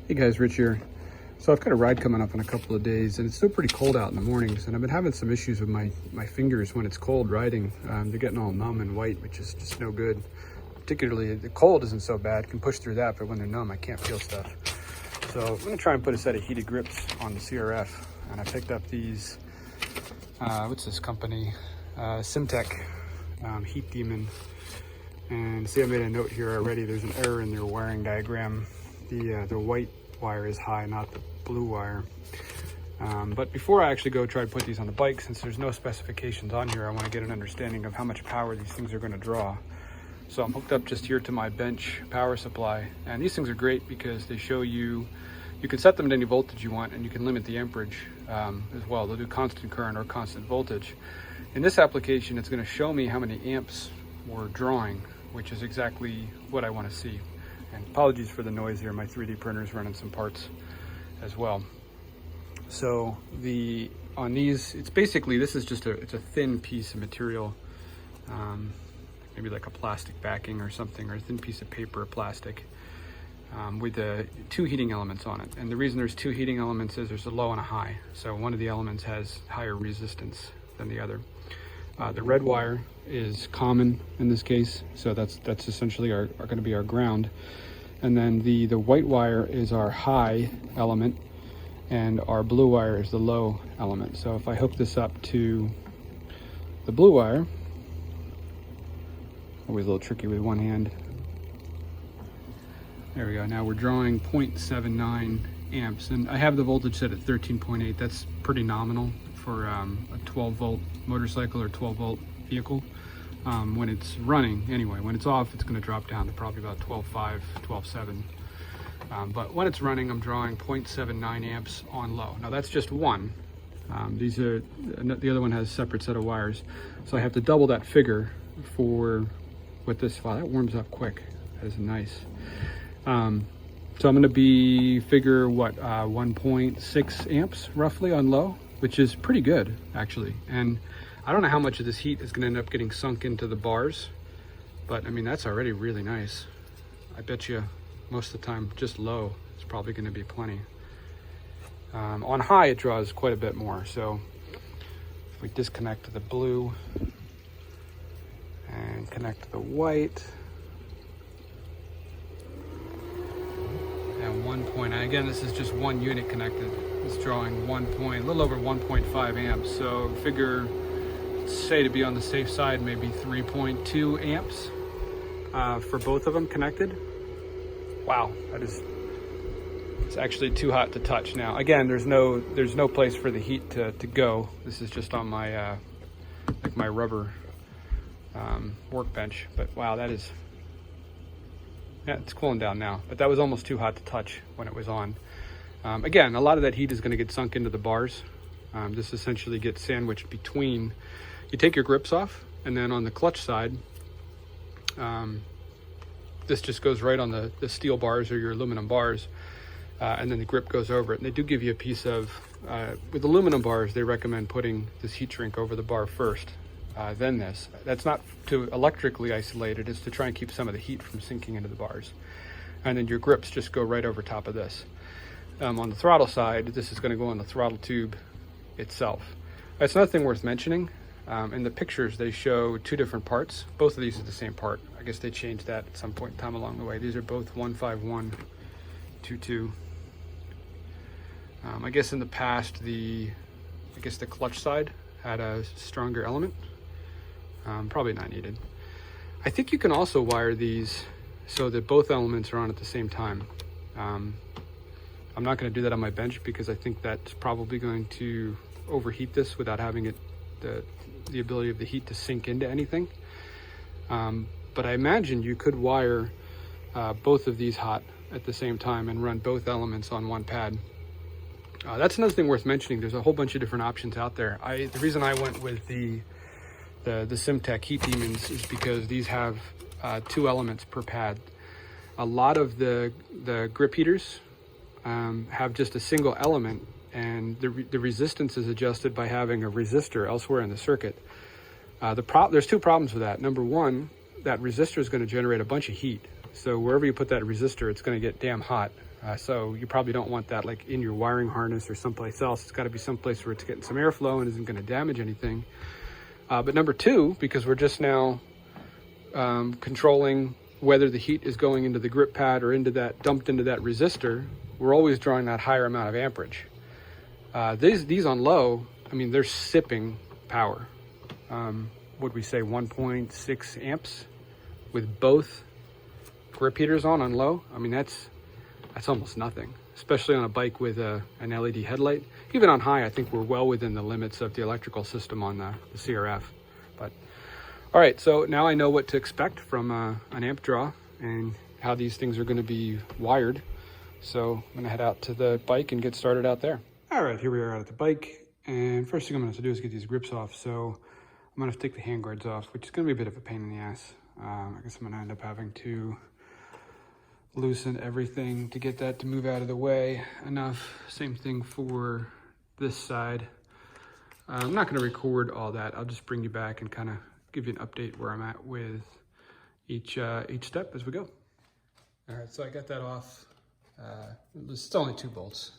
Hey guys, Rich here. So I've got a ride coming up in a couple of days, and it's still pretty cold out in the mornings, and I've been having some issues with my fingers when it's cold riding. They're getting all numb and white, which is just no good. Particularly the cold isn't so bad, can push through that, but when they're numb I can't feel stuff. So I'm going to try and put a set of heated grips on the CRF, and I picked up these, what's this company? Simtech Heat Demon. And see, I made a note here already. There's an error in their wiring diagram. The white wire is high, not the blue wire. But before I actually go try to put these on the bike, since there's no specifications on here, I want to get an understanding of how much power these things are going to draw. So I'm hooked up just here to my bench power supply, and these things are great because they show you can set them at any voltage you want, and you can limit the amperage as well. They'll do constant current or constant voltage. In this application, it's going to show me how many amps we're drawing, which is exactly what I want to see. And apologies for the noise here, my 3D printer is running some parts as well. So on these, it's basically, this is just it's a thin piece of material, maybe like a plastic backing or something, or a thin piece of paper or plastic, with two heating elements on it. And the reason there's two heating elements is there's a low and a high. So one of the elements has higher resistance than the other. The red wire is common in this case, so that's essentially going to be our ground. And then the white wire is our high element, and our blue wire is the low element. So if I hook this up to the blue wire, always a little tricky with one hand. There we go. Now we're drawing 0.79 amps, and I have the voltage set at 13.8. That's pretty nominal for a 12 volt motorcycle or 12 volt vehicle. When it's running anyway. When it's off, it's going to drop down to probably about 12.5, 12.7. But when it's running, I'm drawing 0.79 amps on low. Now that's just one. The other one has a separate set of wires. So I have to double that figure for what this, wow, that warms up quick. That is nice. So I'm going to figure 1.6 amps roughly on low, which is pretty good actually. And I don't know how much of this heat is going to end up getting sunk into the bars, but I mean, that's already really nice. I bet you most of the time just low is probably going to be plenty. On high it draws quite a bit more. So if we disconnect the blue and connect the white, and 1 point, again this is just one unit connected, it's drawing a little over 1.5 amps. So figure, say to be on the safe side, maybe 3.2 amps for both of them connected. Wow, it's actually too hot to touch now. Again, there's no place for the heat to go. This is just on my like my rubber workbench. But wow, it's cooling down now, but that was almost too hot to touch when it was on. Again, a lot of that heat is going to get sunk into the bars. This essentially gets sandwiched between. You take your grips off, and then on the clutch side, this just goes right on the steel bars or your aluminum bars, and then the grip goes over it. And they do give you a piece of, with aluminum bars, they recommend putting this heat shrink over the bar first, then this. That's not to electrically isolate it, it's to try and keep some of the heat from sinking into the bars. And then your grips just go right over top of this. On the throttle side, this is going to go on the throttle tube itself. That's another thing worth mentioning. In the pictures, they show two different parts. Both of these are the same part. I guess they changed that at some point in time along the way. These are both 15122. I guess in the past, the clutch side had a stronger element. Probably not needed. I think you can also wire these so that both elements are on at the same time. I'm not going to do that on my bench because I think that's probably going to overheat this without having it the ability of the heat to sink into anything. But I imagine you could wire both of these hot at the same time and run both elements on one pad. That's another thing worth mentioning. There's a whole bunch of different options out there. The reason I went with the Simtech Heat Demons is because these have two elements per pad. A lot of the grip heaters have just a single element, and the resistance is adjusted by having a resistor elsewhere in the circuit. There's two problems with that. Number one, that resistor is going to generate a bunch of heat. So wherever you put that resistor, it's going to get damn hot. So you probably don't want that like in your wiring harness or someplace else. It's got to be someplace where it's getting some airflow and isn't going to damage anything. But number two, because we're just now controlling whether the heat is going into the grip pad or dumped into that resistor, we're always drawing that higher amount of amperage. These on low, I mean, they're sipping power. Would we say 1.6 amps with both grip heaters on low? I mean, that's almost nothing, especially on a bike with an LED headlight. Even on high, I think we're well within the limits of the electrical system on the CRF. But all right, so now I know what to expect from an amp draw and how these things are going to be wired. So I'm going to head out to the bike and get started out there. All right, here we are out at the bike, and first thing I'm going to have to do is get these grips off. So I'm going to have to take the hand guards off, which is going to be a bit of a pain in the ass. I guess I'm going to end up having to loosen everything to get that to move out of the way enough. Same thing for this side. I'm not going to record all that. I'll just bring you back and kind of give you an update where I'm at with each step as we go. All right, so I got that off. It's only 2 bolts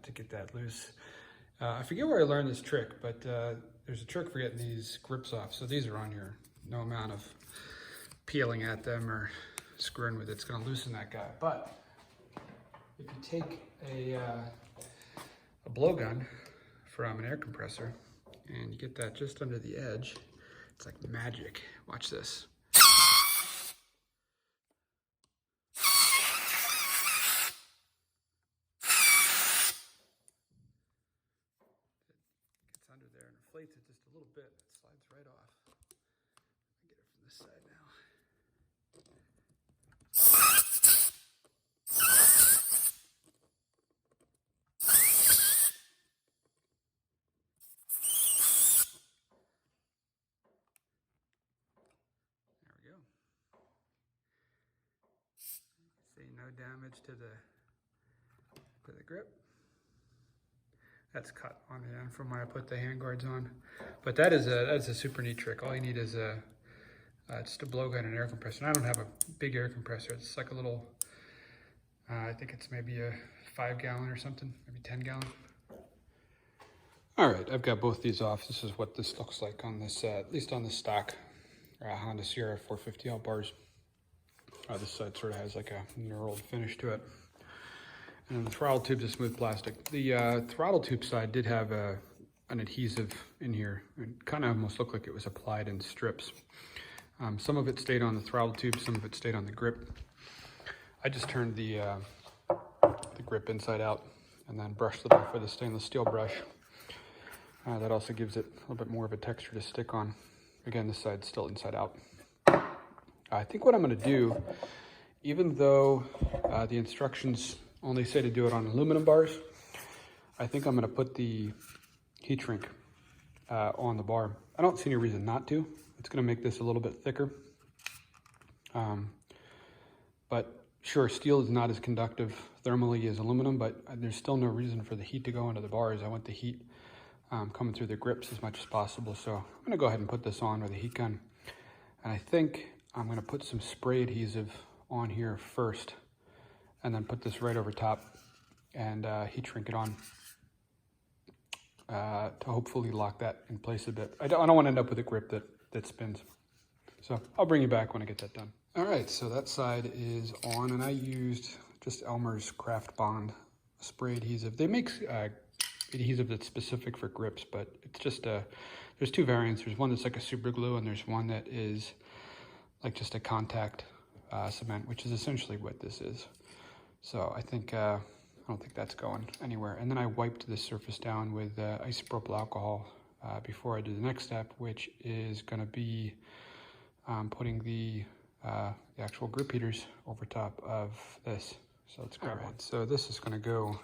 to get that loose. I forget where I learned this trick, but there's a trick for getting these grips off. So these are on here. No amount of peeling at them or screwing with it's going to loosen that guy. But if you take a blowgun from an air compressor and you get that just under the edge, it's like magic. Watch this. It's under there and inflates it just a little bit. It slides right off. I'll get it from this side now. See, no damage to the grip. That's cut on the end from where I put the hand guards on. But that's a super neat trick. All you need is just a blowgun and an air compressor. And I don't have a big air compressor. It's like a little, I think it's maybe a 5 gallon or something, maybe 10 gallon. All right, I've got both these off. This is what this looks like on this, at least on the stock Honda CRF450L bars. This side sort of has like a knurled finish to it. And the throttle tube's a smooth plastic. The throttle tube side did have an adhesive in here. It kind of almost looked like it was applied in strips. Some of it stayed on the throttle tube, some of it stayed on the grip. I just turned the grip inside out and then brushed it off with a stainless steel brush. That also gives it a little bit more of a texture to stick on. Again, this side's still inside out. I think what I'm going to do, even though the instructions only say to do it on aluminum bars, I think I'm going to put the heat shrink on the bar. I don't see any reason not to. It's going to make this a little bit thicker. But sure, steel is not as conductive thermally as aluminum, but there's still no reason for the heat to go into the bars. I want the heat coming through the grips as much as possible. So I'm going to go ahead and put this on with a heat gun. And I think I'm going to put some spray adhesive on here first and then put this right over top and heat shrink it on to hopefully lock that in place a bit. I don't want to end up with a grip that spins. So I'll bring you back when I get that done. All right, so that side is on, and I used just Elmer's Craft Bond spray adhesive. They make adhesive that's specific for grips, but it's just there's 2 variants. There's one that's like a super glue, and there's one that is like just a contact cement, which is essentially what this is. So I think I don't think that's going anywhere. And then I wiped this surface down with isopropyl alcohol before I do the next step, which is going to be putting the actual grip heaters over top of this. So let's grab one. So this is going to go.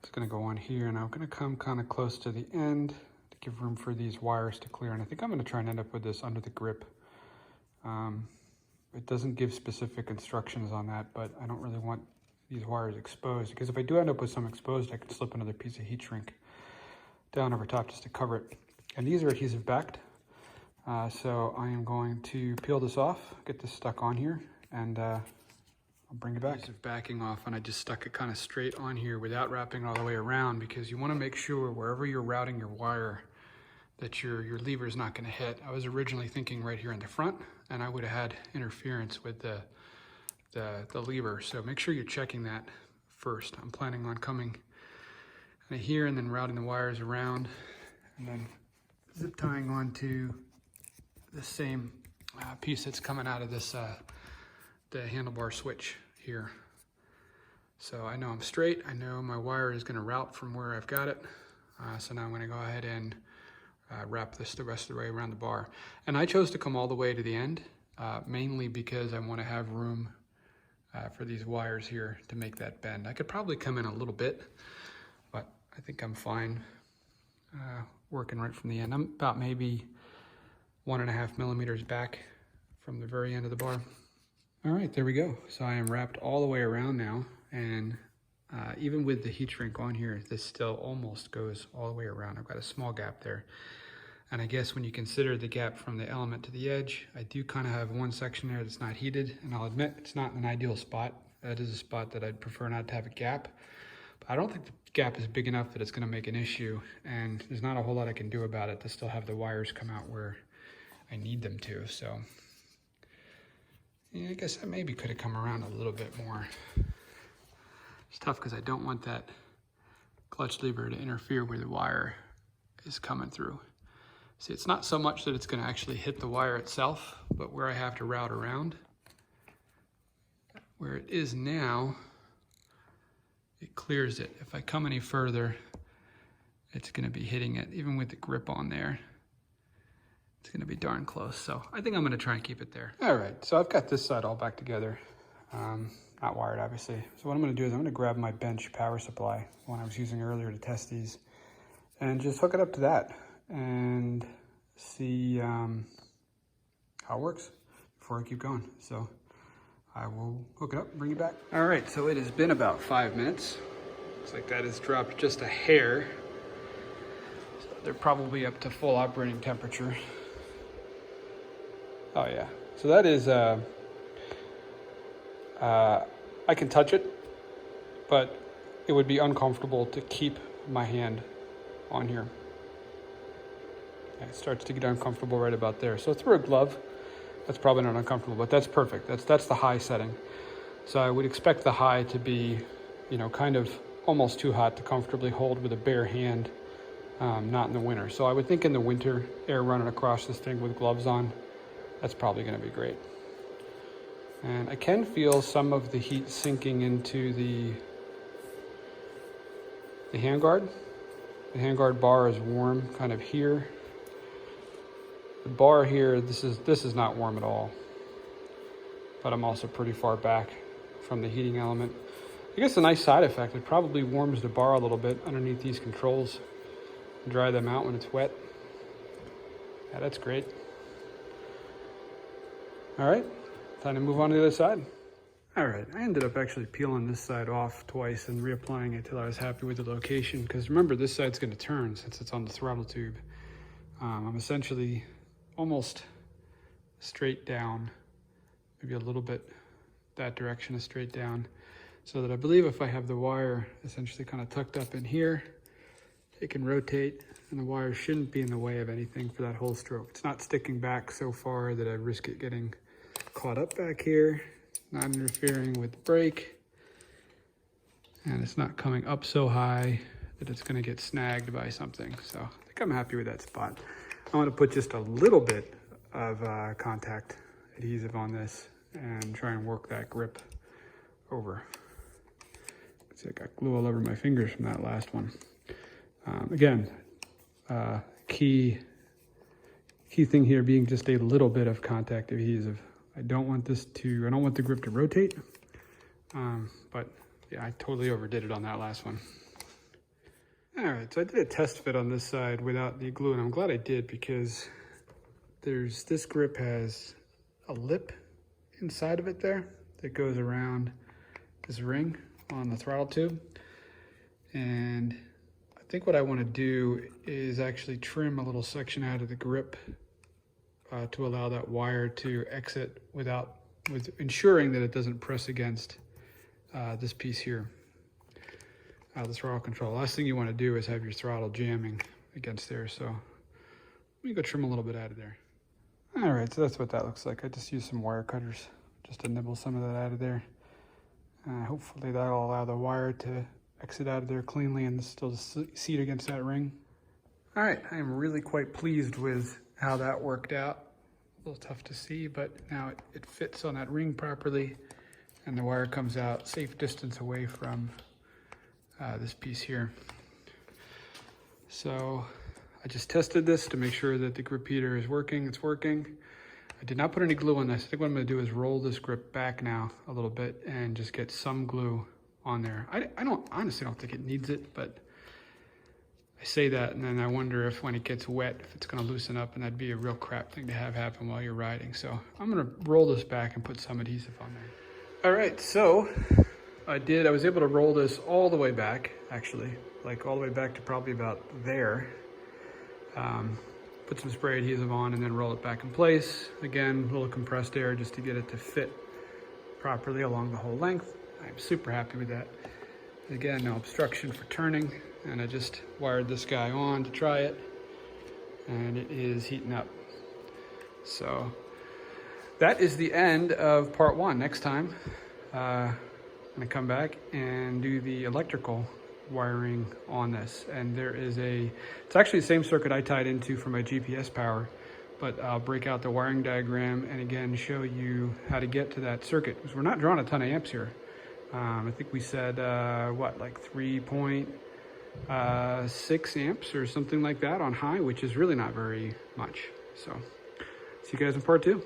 It's going to go on here, and I'm going to come kind of close to the end to give room for these wires to clear. And I think I'm going to try and end up with this under the grip. It doesn't give specific instructions on that, but I don't really want these wires exposed, because if I do end up with some exposed, I could slip another piece of heat shrink down over top just to cover it. And these are adhesive backed. So I am going to peel this off, get this stuck on here, and I'll bring it back. Backing off, and I just stuck it kind of straight on here without wrapping it all the way around, because you want to make sure wherever you're routing your wire that your lever is not going to hit. I was originally thinking right here in the front, and I would have had interference with the lever, so make sure you're checking that first. I'm planning on coming kind of here and then routing the wires around, and then zip tying onto the same piece that's coming out of this the handlebar switch here. So I know I'm straight. I know my wire is going to route from where I've got it. So now I'm going to go ahead and wrap this the rest of the way around the bar. And I chose to come all the way to the end, mainly because I want to have room for these wires here to make that bend. I could probably come in a little bit, but I think I'm fine working right from the end. I'm about maybe 1.5 millimeters back from the very end of the bar. All right, there we go. So I am wrapped all the way around now, and even with the heat shrink on here, this still almost goes all the way around. I've got a small gap there. And I guess when you consider the gap from the element to the edge, I do kind of have one section there that's not heated, and I'll admit it's not an ideal spot. That is a spot that I'd prefer not to have a gap. But I don't think the gap is big enough that it's gonna make an issue, and there's not a whole lot I can do about it to still have the wires come out where I need them to. So yeah, I guess I maybe could have come around a little bit more. It's tough because I don't want that clutch lever to interfere where the wire is coming through. See, it's not so much that it's going to actually hit the wire itself, but where I have to route around. Where it is now, it clears it. If I come any further, it's going to be hitting it. Even with the grip on there, it's going to be darn close. So I think I'm going to try and keep it there. All right, so I've got this side all back together. Not wired, obviously. So what I'm going to do is I'm going to grab my bench power supply, the one I was using earlier to test these, and just hook it up to that and see how it works before I keep going. So I will hook it up and bring it back. All right, so it has been about 5 minutes. Looks like that has dropped just a hair. So they're probably up to full operating temperature. Oh yeah, so that is, I can touch it, but it would be uncomfortable to keep my hand on here. It starts to get uncomfortable right about there. So through a glove, that's probably not uncomfortable, but that's perfect. That's the high setting. So I would expect the high to be, you know, kind of almost too hot to comfortably hold with a bare hand, not in the winter. So I would think in the winter, air running across this thing with gloves on, that's probably gonna be great. And I can feel some of the heat sinking into the handguard. The handguard bar is warm kind of here. The bar here, this is not warm at all, but I'm also pretty far back from the heating element. I guess a nice side effect, it probably warms the bar a little bit underneath these controls. Dry them out when it's wet. Yeah, that's great. All right, time to move on to the other side. All right, I ended up actually peeling this side off twice and reapplying it till I was happy with the location, because remember, this side's gonna turn since it's on the throttle tube. I'm essentially almost straight down, maybe a little bit that direction is straight down, so that I believe if I have the wire essentially kind of tucked up in here, it can rotate and the wire shouldn't be in the way of anything for that whole stroke. It's not sticking back so far that I risk it getting caught up back here, not interfering with the brake, and it's not coming up so high that it's going to get snagged by something. So I think I'm happy with that spot. I want to put just a little bit of contact adhesive on this and try and work that grip over. See, I got glue all over my fingers from that last one. Again, key thing here being just a little bit of contact adhesive. I don't want the grip to rotate, but yeah, I totally overdid it on that last one. All right, so I did a test fit on this side without the glue, and I'm glad I did, because this grip has a lip inside of it there that goes around this ring on the throttle tube. And I think what I want to do is actually trim a little section out of the grip to allow that wire to exit without with ensuring that it doesn't press against this piece here, the throttle control. Last thing you want to do is have your throttle jamming against there. So let me go trim a little bit out of there. All right, so that's what that looks like. I just used some wire cutters just to nibble some of that out of there. Hopefully that'll allow the wire to exit out of there cleanly and still seat against that ring. All right, I am really quite pleased with how that worked out. A little tough to see, but now it fits on that ring properly, and the wire comes out safe distance away from this piece here. So I just tested this to make sure that the grip heater is working. It's working. I did not put any glue on this. I think what I'm going to do is roll this grip back now a little bit and just get some glue on there. I honestly don't think it needs it, but I say that and then I wonder if when it gets wet, if it's going to loosen up, and that'd be a real crap thing to have happen while you're riding. So I'm going to roll this back and put some adhesive on there. All right, so I was able to roll this all the way back, actually, like all the way back to probably about there. Put some spray adhesive on and then roll it back in place. Again, a little compressed air just to get it to fit properly along the whole length. I'm super happy with that. Again, no obstruction for turning, and I just wired this guy on to try it, and it is heating up. So that is the end of part one. Next time, I'm gonna come back and do the electrical wiring on this, and it's actually the same circuit I tied into for my GPS power, but I'll break out the wiring diagram and again show you how to get to that circuit, because we're not drawing a ton of amps here. I think we said like 3.6 amps or something like that on high, which is really not very much. So see you guys in part two.